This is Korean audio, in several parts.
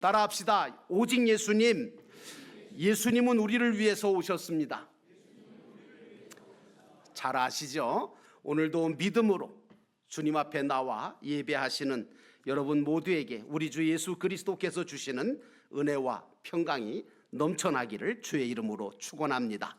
따라합시다. 오직 예수님. 예수님은 우리를 위해서 오셨습니다. 잘 아시죠? 오늘도 믿음으로 주님 앞에 나와 예배하시는 여러분 모두에게 우리 주 예수 그리스도께서 주시는 은혜와 평강이 넘쳐나기를 주의 이름으로 축원합니다.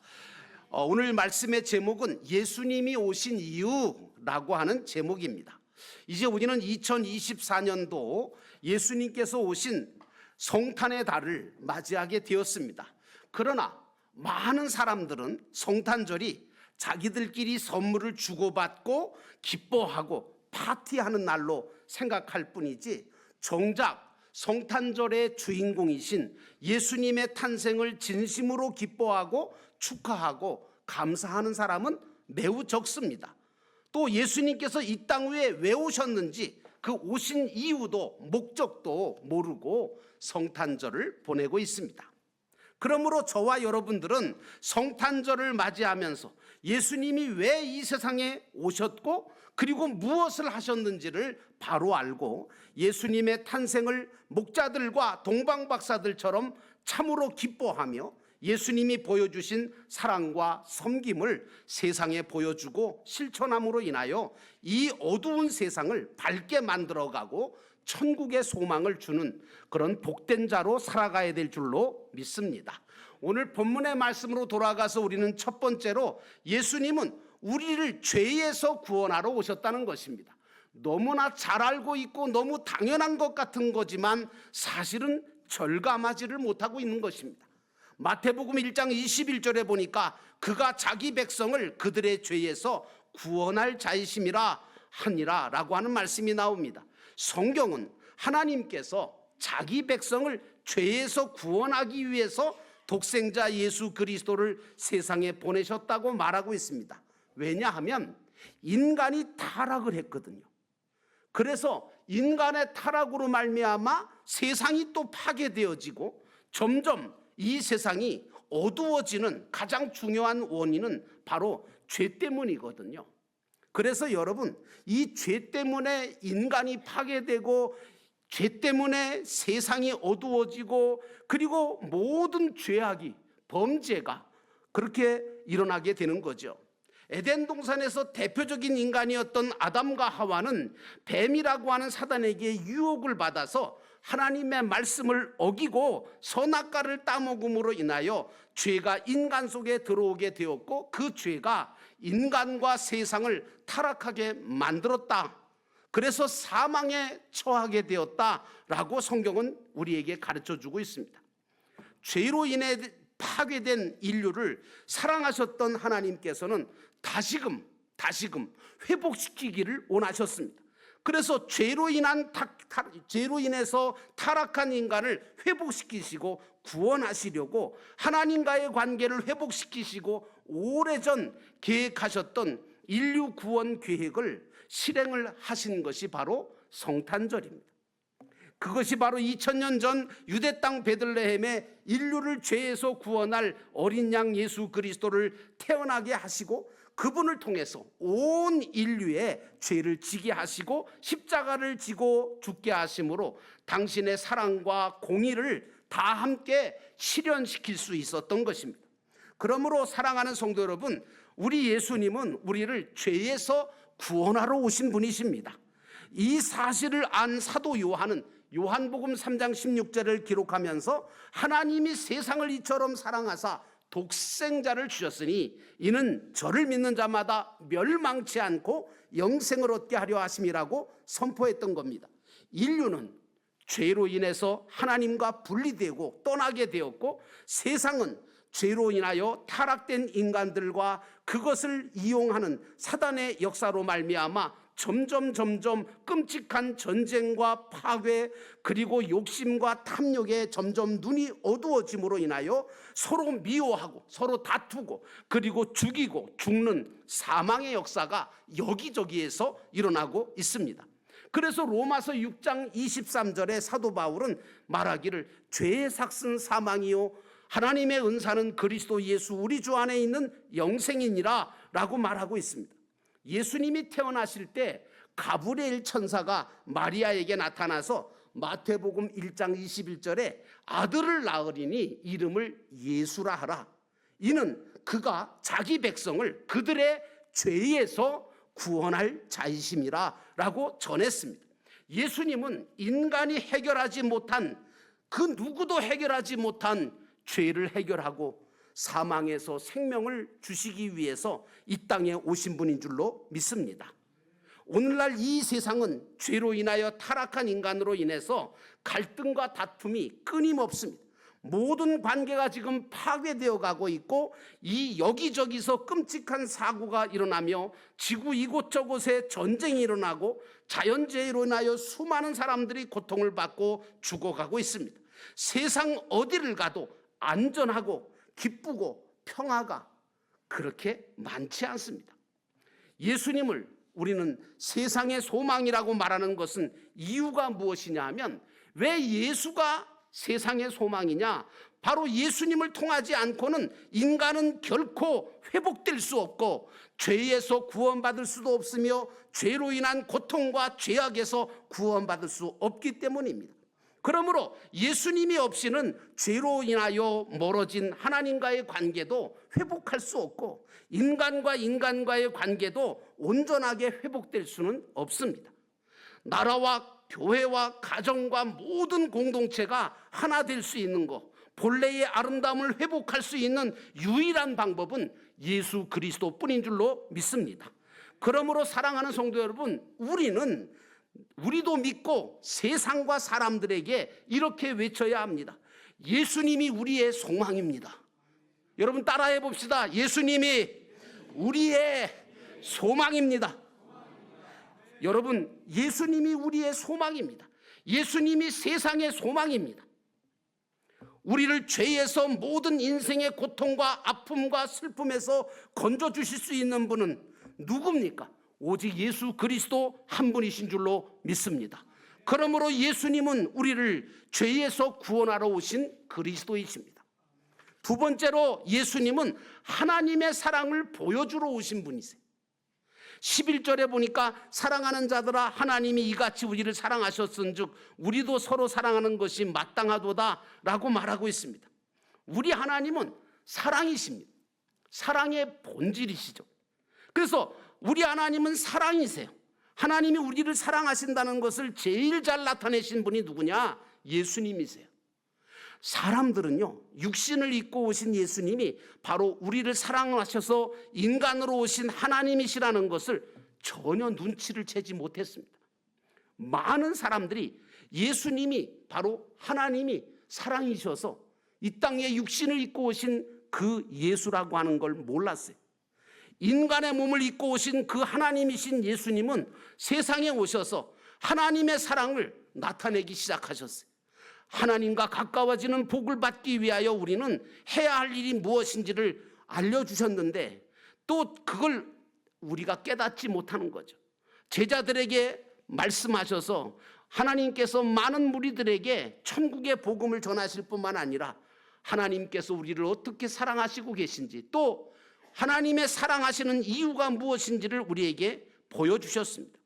오늘 말씀의 제목은 예수님이 오신 이유라고 하는 제목입니다. 이제 우리는 2024년도 예수님께서 오신 성탄의 달을 맞이하게 되었습니다. 그러나 많은 사람들은 성탄절이 자기들끼리 선물을 주고받고 기뻐하고 파티하는 날로 생각할 뿐이지, 정작 성탄절의 주인공이신 예수님의 탄생을 진심으로 기뻐하고 축하하고 감사하는 사람은 매우 적습니다. 또 예수님께서 이 땅 위에 왜 오셨는지 그 오신 이유도 목적도 모르고 성탄절을 보내고 있습니다. 그러므로 저와 여러분들은 성탄절을 맞이하면서 예수님이 왜 이 세상에 오셨고 그리고 무엇을 하셨는지를 바로 알고 예수님의 탄생을 목자들과 동방박사들처럼 참으로 기뻐하며 예수님이 보여주신 사랑과 섬김을 세상에 보여주고 실천함으로 인하여 이 어두운 세상을 밝게 만들어가고 천국의 소망을 주는 그런 복된 자로 살아가야 될 줄로 믿습니다. 오늘 본문의 말씀으로 돌아가서 우리는 첫 번째로 예수님은 우리를 죄에서 구원하러 오셨다는 것입니다. 너무나 잘 알고 있고 너무 당연한 것 같은 거지만 사실은 절감하지를 못하고 있는 것입니다. 마태복음 1장 21절에 보니까 그가 자기 백성을 그들의 죄에서 구원할 자이심이라 하니라 라고 하는 말씀이 나옵니다. 성경은 하나님께서 자기 백성을 죄에서 구원하기 위해서 독생자 예수 그리스도를 세상에 보내셨다고 말하고 있습니다. 왜냐하면 인간이 타락을 했거든요. 그래서 인간의 타락으로 말미암아 세상이 또 파괴되어지고 점점 이 세상이 어두워지는 가장 중요한 원인은 바로 죄 때문이거든요. 그래서 여러분, 이 죄 때문에 인간이 파괴되고 죄 때문에 세상이 어두워지고 그리고 모든 죄악이, 범죄가 그렇게 일어나게 되는 거죠. 에덴 동산에서 대표적인 인간이었던 아담과 하와는 뱀이라고 하는 사단에게 유혹을 받아서 하나님의 말씀을 어기고 선악과를 따먹음으로 인하여 죄가 인간 속에 들어오게 되었고 그 죄가 인간과 세상을 타락하게 만들었다. 그래서 사망에 처하게 되었다라고 성경은 우리에게 가르쳐주고 있습니다. 죄로 인해 파괴된 인류를 사랑하셨던 하나님께서는 다시금 회복시키기를 원하셨습니다. 그래서 죄로 인해서 타락한 인간을 회복시키시고 구원하시려고 하나님과의 관계를 회복시키시고 오래전 계획하셨던 인류 구원 계획을 실행을 하신 것이 바로 성탄절입니다. 그것이 바로 2000년 전 유대 땅 베들레헴에 인류를 죄에서 구원할 어린 양 예수 그리스도를 태어나게 하시고 그분을 통해서 온 인류의 죄를 지게 하시고 십자가를 지고 죽게 하심으로 당신의 사랑과 공의를 다 함께 실현시킬 수 있었던 것입니다. 그러므로 사랑하는 성도 여러분, 우리 예수님은 우리를 죄에서 구원하러 오신 분이십니다. 이 사실을 안 사도 요한은 요한복음 3장 16절을 기록하면서 하나님이 세상을 이처럼 사랑하사 독생자를 주셨으니 이는 저를 믿는 자마다 멸망치 않고 영생을 얻게 하려 하심이라고 선포했던 겁니다. 인류는 죄로 인해서 하나님과 분리되고 떠나게 되었고 세상은 죄로 인하여 타락된 인간들과 그것을 이용하는 사단의 역사로 말미암아 점점 끔찍한 전쟁과 파괴 그리고 욕심과 탐욕에 점점 눈이 어두워짐으로 인하여 서로 미워하고 서로 다투고 그리고 죽이고 죽는 사망의 역사가 여기저기에서 일어나고 있습니다. 그래서 로마서 6장 23절에 사도 바울은 말하기를 죄의 삭은 사망이요 하나님의 은사는 그리스도 예수 우리 주 안에 있는 영생이니라 라고 말하고 있습니다. 예수님이 태어나실 때 가브리엘 천사가 마리아에게 나타나서 마태복음 1장 21절에 아들을 낳으리니 이름을 예수라 하라. 이는 그가 자기 백성을 그들의 죄에서 구원할 자이심이라 라고 전했습니다. 예수님은 인간이 해결하지 못한, 그 누구도 해결하지 못한 죄를 해결하고 사망에서 생명을 주시기 위해서 이 땅에 오신 분인 줄로 믿습니다. 오늘날 이 세상은 죄로 인하여 타락한 인간으로 인해서 갈등과 다툼이 끊임없습니다. 모든 관계가 지금 파괴되어 가고 있고, 이 여기저기서 끔찍한 사고가 일어나며 지구 이곳저곳에 전쟁이 일어나고 자연재해로 인하여 수많은 사람들이 고통을 받고 죽어가고 있습니다. 세상 어디를 가도 안전하고 기쁘고 평화가 그렇게 많지 않습니다. 예수님을 우리는 세상의 소망이라고 말하는 것은 이유가 무엇이냐 하면, 왜 예수가 세상의 소망이냐? 바로 예수님을 통하지 않고는 인간은 결코 회복될 수 없고 죄에서 구원받을 수도 없으며 죄로 인한 고통과 죄악에서 구원받을 수 없기 때문입니다. 그러므로 예수님이 없이는 죄로 인하여 멀어진 하나님과의 관계도 회복할 수 없고 인간과 인간과의 관계도 온전하게 회복될 수는 없습니다. 나라와 교회와 가정과 모든 공동체가 하나 될 수 있는 것, 본래의 아름다움을 회복할 수 있는 유일한 방법은 예수 그리스도뿐인 줄로 믿습니다. 그러므로 사랑하는 성도 여러분, 우리도 믿고 세상과 사람들에게 이렇게 외쳐야 합니다. 예수님이 우리의 소망입니다. 여러분 따라해 봅시다. 예수님이 우리의 소망입니다. 여러분, 예수님이 우리의 소망입니다. 예수님이 세상의 소망입니다. 우리를 죄에서, 모든 인생의 고통과 아픔과 슬픔에서 건져주실 수 있는 분은 누굽니까? 오직 예수 그리스도 한 분이신 줄로 믿습니다. 그러므로 예수님은 우리를 죄에서 구원하러 오신 그리스도이십니다. 두 번째로 예수님은 하나님의 사랑을 보여주러 오신 분이세요. 11절에 보니까 사랑하는 자들아 하나님이 이같이 우리를 사랑하셨은즉 우리도 서로 사랑하는 것이 마땅하도다 라고 말하고 있습니다. 우리 하나님은 사랑이십니다. 사랑의 본질이시죠. 그래서 우리 하나님은 사랑이세요. 하나님이 우리를 사랑하신다는 것을 제일 잘 나타내신 분이 누구냐? 예수님이세요. 사람들은요, 육신을 입고 오신 예수님이 바로 우리를 사랑하셔서 인간으로 오신 하나님이시라는 것을 전혀 눈치를 채지 못했습니다. 많은 사람들이 예수님이 바로 하나님이 사랑이셔서 이 땅에 육신을 입고 오신 그 예수라고 하는 걸 몰랐어요. 인간의 몸을 입고 오신 그 하나님이신 예수님은 세상에 오셔서 하나님의 사랑을 나타내기 시작하셨어요. 하나님과 가까워지는 복을 받기 위하여 우리는 해야 할 일이 무엇인지를 알려주셨는데 또 그걸 우리가 깨닫지 못하는 거죠. 제자들에게 말씀하셔서 하나님께서 많은 무리들에게 천국의 복음을 전하실 뿐만 아니라 하나님께서 우리를 어떻게 사랑하시고 계신지, 또 하나님의 사랑하시는 이유가 무엇인지를 우리에게 보여주셨습니다.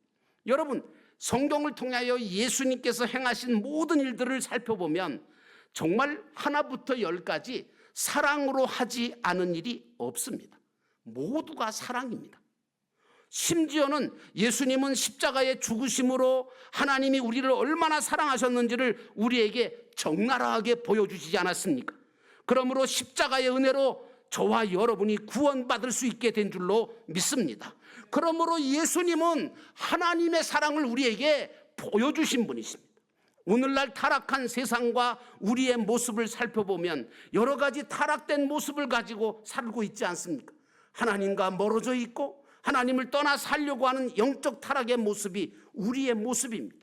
여러분, 성경을 통하여 예수님께서 행하신 모든 일들을 살펴보면 정말 하나부터 열까지 사랑으로 하지 않은 일이 없습니다. 모두가 사랑입니다. 심지어는 예수님은 십자가의 죽으심으로 하나님이 우리를 얼마나 사랑하셨는지를 우리에게 적나라하게 보여주시지 않았습니까? 그러므로 십자가의 은혜로 저와 여러분이 구원받을 수 있게 된 줄로 믿습니다. 그러므로 예수님은 하나님의 사랑을 우리에게 보여주신 분이십니다. 오늘날 타락한 세상과 우리의 모습을 살펴보면 여러 가지 타락된 모습을 가지고 살고 있지 않습니까? 하나님과 멀어져 있고 하나님을 떠나 살려고 하는 영적 타락의 모습이 우리의 모습입니다.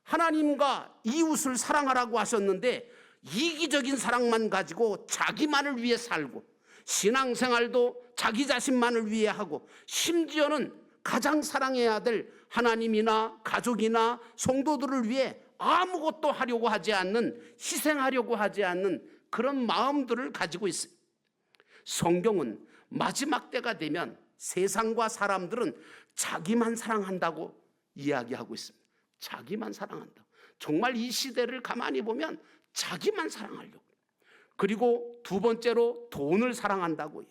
하나님과 이웃을 사랑하라고 하셨는데 이기적인 사랑만 가지고 자기만을 위해 살고, 신앙생활도 자기 자신만을 위해 하고, 심지어는 가장 사랑해야 될 하나님이나 가족이나 성도들을 위해 아무것도 하려고 하지 않는, 희생하려고 하지 않는 그런 마음들을 가지고 있어요. 성경은 마지막 때가 되면 세상과 사람들은 자기만 사랑한다고 이야기하고 있습니다. 자기만 사랑한다. 정말 이 시대를 가만히 보면 자기만 사랑하려고. 그리고 두 번째로 돈을 사랑한다고 해요.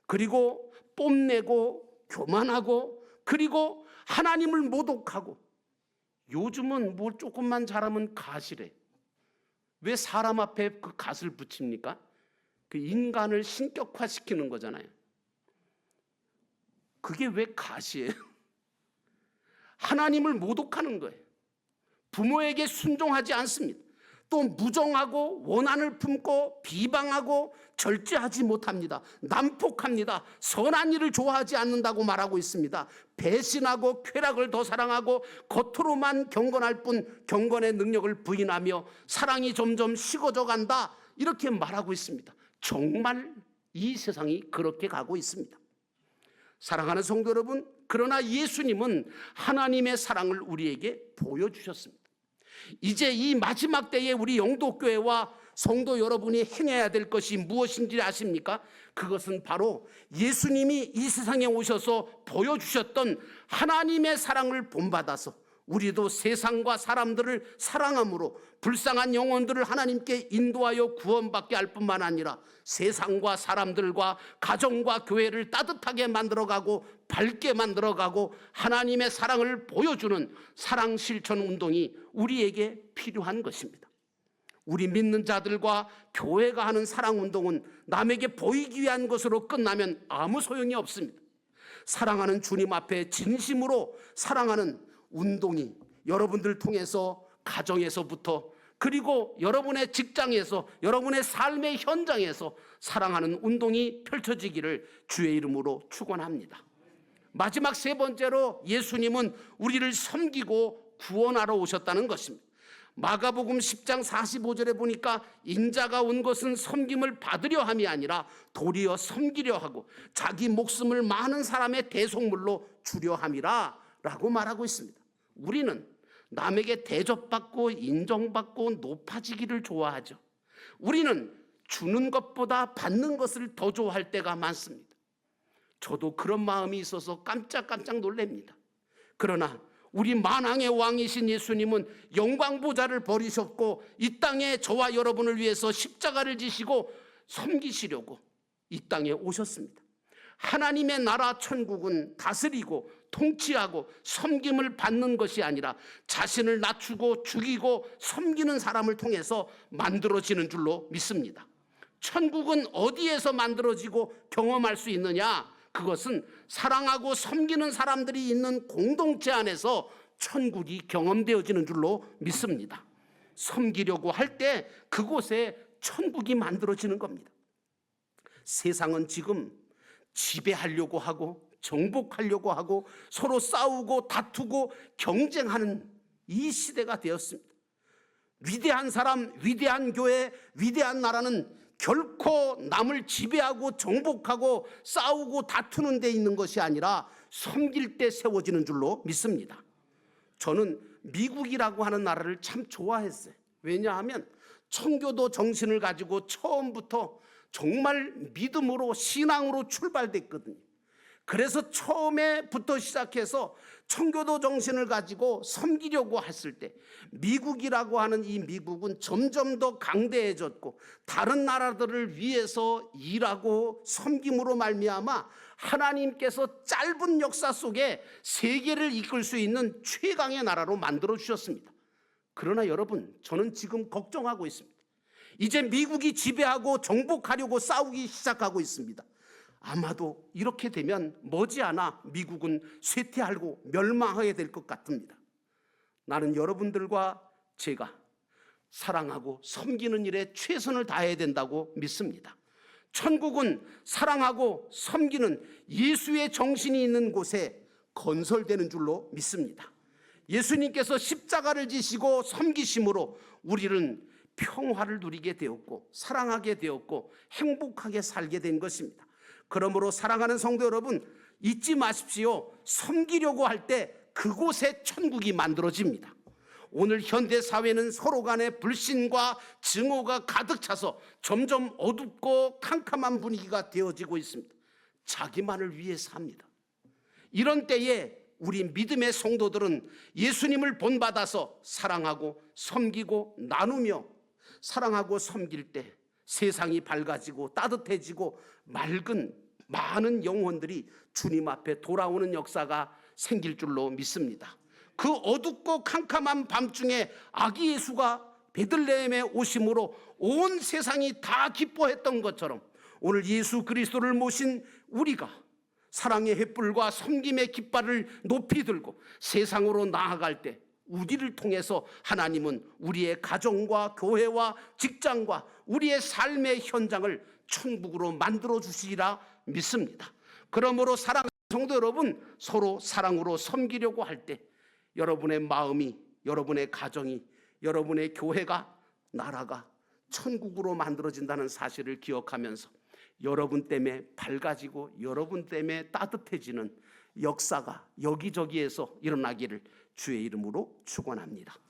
그리고 뽐내고 교만하고, 그리고 하나님을 모독하고. 요즘은 뭐 조금만 잘하면 가시래. 왜 사람 앞에 그 갓을 붙입니까? 그 인간을 신격화시키는 거잖아요. 그게 왜 갓이에요? 하나님을 모독하는 거예요. 부모에게 순종하지 않습니다. 또 무정하고 원한을 품고 비방하고 절제하지 못합니다. 난폭합니다. 선한 일을 좋아하지 않는다고 말하고 있습니다. 배신하고 쾌락을 더 사랑하고 겉으로만 경건할 뿐 경건의 능력을 부인하며 사랑이 점점 식어져 간다, 이렇게 말하고 있습니다. 정말 이 세상이 그렇게 가고 있습니다. 사랑하는 성도 여러분, 그러나 예수님은 하나님의 사랑을 우리에게 보여주셨습니다. 이제 이 마지막 때에 우리 영도교회와 성도 여러분이 행해야 될 것이 무엇인지 아십니까? 그것은 바로 예수님이 이 세상에 오셔서 보여주셨던 하나님의 사랑을 본받아서 우리도 세상과 사람들을 사랑함으로 불쌍한 영혼들을 하나님께 인도하여 구원받게 할 뿐만 아니라 세상과 사람들과 가정과 교회를 따뜻하게 만들어가고 밝게 만들어가고 하나님의 사랑을 보여주는 사랑 실천 운동이 우리에게 필요한 것입니다. 우리 믿는 자들과 교회가 하는 사랑 운동은 남에게 보이기 위한 것으로 끝나면 아무 소용이 없습니다. 사랑하는 주님 앞에 진심으로 사랑하는 운동이 여러분들 통해서 가정에서부터, 그리고 여러분의 직장에서, 여러분의 삶의 현장에서 사랑하는 운동이 펼쳐지기를 주의 이름으로 축원합니다. 마지막 세 번째로 예수님은 우리를 섬기고 구원하러 오셨다는 것입니다. 마가복음 10장 45절에 보니까 인자가 온 것은 섬김을 받으려 함이 아니라 도리어 섬기려 하고 자기 목숨을 많은 사람의 대속물로 주려 함이라 라고 말하고 있습니다. 우리는 남에게 대접받고 인정받고 높아지기를 좋아하죠. 우리는 주는 것보다 받는 것을 더 좋아할 때가 많습니다. 저도 그런 마음이 있어서 깜짝깜짝 놀랍니다. 그러나 우리 만왕의 왕이신 예수님은 영광보좌를 버리셨고 이 땅에 저와 여러분을 위해서 십자가를 지시고 섬기시려고 이 땅에 오셨습니다. 하나님의 나라 천국은 다스리고 통치하고 섬김을 받는 것이 아니라 자신을 낮추고 죽이고 섬기는 사람을 통해서 만들어지는 줄로 믿습니다. 천국은 어디에서 만들어지고 경험할 수 있느냐? 그것은 사랑하고 섬기는 사람들이 있는 공동체 안에서 천국이 경험되어지는 줄로 믿습니다. 섬기려고 할 때 그곳에 천국이 만들어지는 겁니다. 세상은 지금 지배하려고 하고 정복하려고 하고 서로 싸우고 다투고 경쟁하는 이 시대가 되었습니다. 위대한 사람, 위대한 교회, 위대한 나라는 결코 남을 지배하고 정복하고 싸우고 다투는 데 있는 것이 아니라 섬길 때 세워지는 줄로 믿습니다. 저는 미국이라고 하는 나라를 참 좋아했어요. 왜냐하면 청교도 정신을 가지고 처음부터 정말 믿음으로 신앙으로 출발됐거든요. 그래서 처음에부터 시작해서 청교도 정신을 가지고 섬기려고 했을 때 미국이라고 하는 이 미국은 점점 더 강대해졌고 다른 나라들을 위해서 일하고 섬김으로 말미암아 하나님께서 짧은 역사 속에 세계를 이끌 수 있는 최강의 나라로 만들어 주셨습니다. 그러나 여러분, 저는 지금 걱정하고 있습니다. 이제 미국이 지배하고 정복하려고 싸우기 시작하고 있습니다. 아마도 이렇게 되면 머지않아 미국은 쇠퇴하고 멸망하게 될 것 같습니다. 나는 여러분들과 제가 사랑하고 섬기는 일에 최선을 다해야 된다고 믿습니다. 천국은 사랑하고 섬기는 예수의 정신이 있는 곳에 건설되는 줄로 믿습니다. 예수님께서 십자가를 지시고 섬기심으로 우리는 평화를 누리게 되었고 사랑하게 되었고 행복하게 살게 된 것입니다. 그러므로 사랑하는 성도 여러분, 잊지 마십시오. 섬기려고 할 때 그곳에 천국이 만들어집니다. 오늘 현대 사회는 서로 간의 불신과 증오가 가득 차서 점점 어둡고 캄캄한 분위기가 되어지고 있습니다. 자기만을 위해 삽니다. 이런 때에 우리 믿음의 성도들은 예수님을 본받아서 사랑하고 섬기고 나누며 사랑하고 섬길 때 세상이 밝아지고 따뜻해지고 맑은 많은 영혼들이 주님 앞에 돌아오는 역사가 생길 줄로 믿습니다. 그 어둡고 캄캄한 밤중에 아기 예수가 베들레헴에 오심으로 온 세상이 다 기뻐했던 것처럼 오늘 예수 그리스도를 모신 우리가 사랑의 횃불과 섬김의 깃발을 높이 들고 세상으로 나아갈 때 우리를 통해서 하나님은 우리의 가정과 교회와 직장과 우리의 삶의 현장을 천국으로 만들어 주시리라 믿습니다. 그러므로 사랑하는 성도 여러분, 서로 사랑으로 섬기려고 할 때 여러분의 마음이, 여러분의 가정이, 여러분의 교회가, 나라가 천국으로 만들어진다는 사실을 기억하면서 여러분 때문에 밝아지고 여러분 때문에 따뜻해지는 역사가 여기저기에서 일어나기를 주의 이름으로 축원합니다.